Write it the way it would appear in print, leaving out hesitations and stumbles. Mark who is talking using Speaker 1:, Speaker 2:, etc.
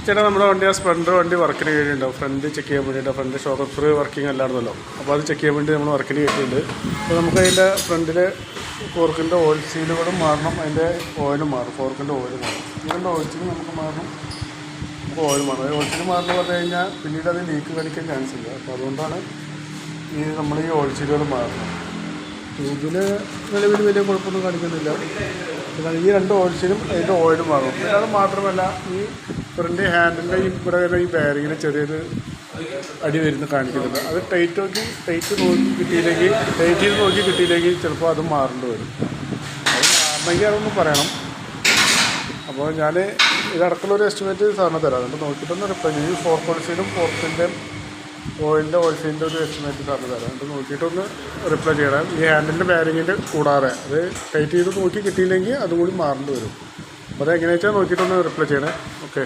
Speaker 1: ചേട്ടാ നമ്മുടെ വണ്ടി ആ സ്പ്ലെൻഡർ വണ്ടി വർക്കിന് കഴിയുന്നുണ്ടാവും. ഫ്രണ്ട് ചെക്ക് ചെയ്യാൻ വേണ്ടിയിട്ട് ഫ്രണ്ട് ഷോക്ക് അബ്സോർബർ വർക്കിംഗ് അല്ലായിരുന്നല്ലോ. അപ്പോൾ അത് ചെക്ക് ചെയ്യാൻ വേണ്ടി നമ്മൾ വർക്കിന് കയറ്റിയിട്ടുണ്ട്. അപ്പോൾ നമുക്ക് അതിൻ്റെ ഫ്രണ്ടിൽ ഫോർക്കിൻ്റെ ഓയിൽ സീലുകളും മാറണം, അതിൻ്റെ ഓയിലും മാറും. ഫോർക്കിൻ്റെ ഓയിൽ മാറും, ഇതിൻ്റെ ഓയിൽ സീൽ നമുക്ക് മാറണം, നമുക്ക് ഓയിൽ മാറണം. ഓയിൽ സീൽ മാറുന്നു പറഞ്ഞു കഴിഞ്ഞാൽ പിന്നീട് അത് ലീക്ക് കളിക്കാൻ ചാൻസ് ഇല്ല. അപ്പോൾ അതുകൊണ്ടാണ് നമ്മൾ ഈ ഓയിൽ സീലുകൾ മാറണം. ട്യൂബിൽ നിലവിൽ വലിയ കുഴപ്പമൊന്നും കാണിക്കുന്നില്ല. പിന്നെ ഈ രണ്ട് ഓയിൽ സീലും അതിൻ്റെ ഓയിലും മാറും. പിന്നെ അത് മാത്രമല്ല ഈ ഫ്രണ്ട് ഹാൻഡിൻ്റെ ഇവിടെ ഈ ബാരിങ്ങിന് ചെറിയൊരു അടി വരുന്ന കാണിക്കുന്നുണ്ട്. അത് ടൈറ്റ് നോക്കി കിട്ടിയില്ലെങ്കിൽ ചിലപ്പോൾ അത് മാറേണ്ടി വരും. അത് മാറണമെങ്കിൽ അതൊന്നും പറയണം. അപ്പോൾ ഞാൻ ഇതടക്കമുള്ളൊരു എസ്റ്റിമേറ്റ് സാറിന് തരാം. അതുകൊണ്ട് നോക്കിയിട്ടൊന്ന് റിപ്ലൈ ചെയ്യും. ഈ ഫോർക്ക് ഓയിൽ സീലും ഫോർക്കിൻ്റെ ഓയിലിൻ്റെ ഓയിൽ സീലിൻ്റെ ഒരു എസ്റ്റിമേറ്റ് സാറിന് തരാം. അത് നോക്കിയിട്ടൊന്ന് റിപ്ലൈ ചെയ്യണം. ഈ ഹാൻഡിൻ്റെ ബാരിങ്ങിൻ്റെ കൂടാതെ അത് ടൈറ്റ് ചെയ്ത് നോക്കി കിട്ടിയില്ലെങ്കിൽ അതുകൂടി മാറേണ്ടി വരും. അപ്പോൾ അത് എങ്ങനെയാ വെച്ചാൽ നോക്കിയിട്ടൊന്ന് റിപ്ലൈ ചെയ്യണേ. ഓക്കെ.